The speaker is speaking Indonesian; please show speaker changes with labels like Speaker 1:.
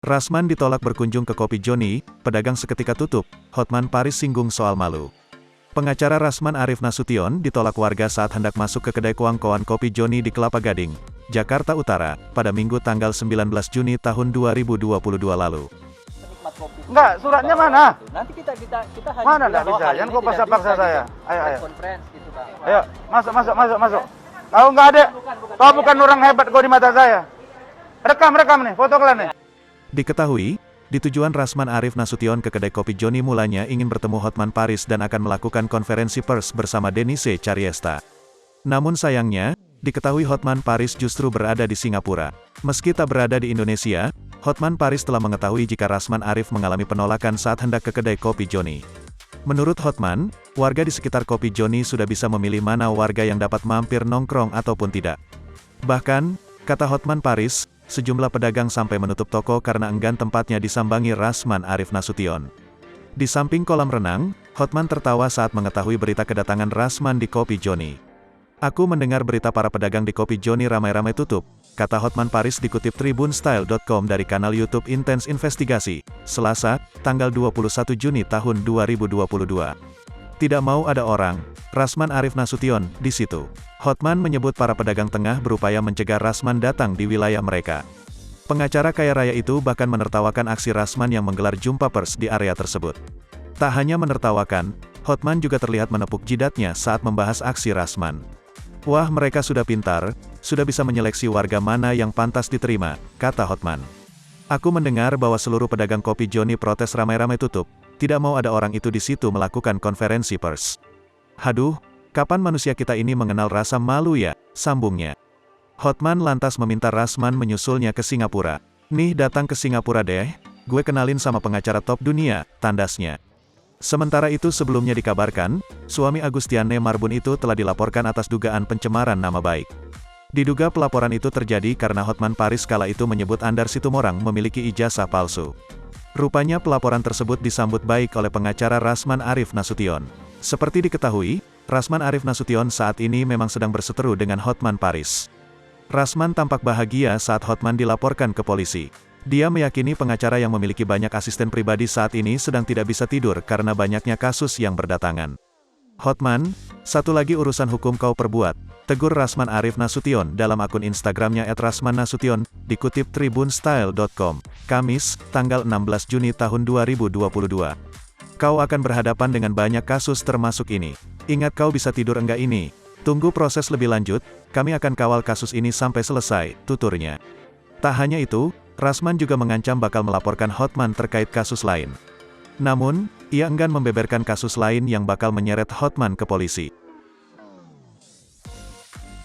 Speaker 1: Rasman ditolak berkunjung ke Kopi Joni, pedagang seketika tutup, Hotman Paris singgung soal malu. Pengacara Rasman Arif Nasution ditolak warga saat hendak masuk ke kedai koang-koan Kopi Joni di Kelapa Gading, Jakarta Utara, pada Minggu tanggal 19 Juni tahun 2022 lalu.
Speaker 2: Enggak, suratnya mana?
Speaker 3: Nanti kita hanya
Speaker 2: Mana enggak bisa, jangan kau paksa-paksa saya. Ayo.
Speaker 3: Conference gitu, Pak.
Speaker 2: Ayo, masuk. Kau enggak ada. Kau bukan orang hebat kau di mata saya. Rekam nih, foto kalian nih.
Speaker 1: Diketahui, di tujuan Rasman Arif Nasution ke kedai Kopi Joni mulanya ingin bertemu Hotman Paris dan akan melakukan konferensi pers bersama Denise Cariesta. Namun sayangnya, diketahui Hotman Paris justru berada di Singapura. Meski tak berada di Indonesia, Hotman Paris telah mengetahui jika Rasman Arif mengalami penolakan saat hendak ke kedai Kopi Joni. Menurut Hotman, warga di sekitar Kopi Joni sudah bisa memilih mana warga yang dapat mampir nongkrong ataupun tidak. Bahkan, kata Hotman Paris, sejumlah pedagang sampai menutup toko karena enggan tempatnya disambangi Rasman Arif Nasution. Di samping kolam renang, Hotman tertawa saat mengetahui berita kedatangan Rasman di Kopi Joni. Aku mendengar berita para pedagang di Kopi Joni ramai-ramai tutup, kata Hotman Paris dikutip tribunstyle.com dari kanal YouTube Intense Investigasi, Selasa, tanggal 21 Juni tahun 2022. Tidak mau ada orang, Rasman Arif Nasution, di situ. Hotman menyebut para pedagang tengah berupaya mencegah Rasman datang di wilayah mereka. Pengacara kaya raya itu bahkan menertawakan aksi Rasman yang menggelar jumpa pers di area tersebut. Tak hanya menertawakan, Hotman juga terlihat menepuk jidatnya saat membahas aksi Rasman. Wah, mereka sudah pintar, sudah bisa menyeleksi warga mana yang pantas diterima, kata Hotman. Aku mendengar bahwa seluruh pedagang Kopi Joni protes ramai-ramai tutup, tidak mau ada orang itu di situ melakukan konferensi pers. Haduh, kapan manusia kita ini mengenal rasa malu ya, sambungnya. Hotman lantas meminta Rasman menyusulnya ke Singapura. Nih datang ke Singapura deh, gue kenalin sama pengacara top dunia, tandasnya. Sementara itu sebelumnya dikabarkan, suami Agustiane Marbun itu telah dilaporkan atas dugaan pencemaran nama baik. Diduga pelaporan itu terjadi karena Hotman Paris kala itu menyebut Andar Situmorang memiliki ijazah palsu. Rupanya pelaporan tersebut disambut baik oleh pengacara Rasman Arif Nasution. Seperti diketahui, Rasman Arif Nasution saat ini memang sedang berseteru dengan Hotman Paris. Rasman tampak bahagia saat Hotman dilaporkan ke polisi. Dia meyakini pengacara yang memiliki banyak asisten pribadi saat ini sedang tidak bisa tidur karena banyaknya kasus yang berdatangan. Hotman, satu lagi urusan hukum kau perbuat, tegur Rasman Arif Nasution dalam akun Instagramnya @rasmannasution, dikutip tribunstyle.com, Kamis, tanggal 16 Juni tahun 2022. Kau akan berhadapan dengan banyak kasus termasuk ini. Ingat kau bisa tidur enggak ini? Tunggu proses lebih lanjut, kami akan kawal kasus ini sampai selesai, tuturnya. Tak hanya itu, Rasman juga mengancam bakal melaporkan Hotman terkait kasus lain. Namun, ia enggan membeberkan kasus lain yang bakal menyeret Hotman ke polisi.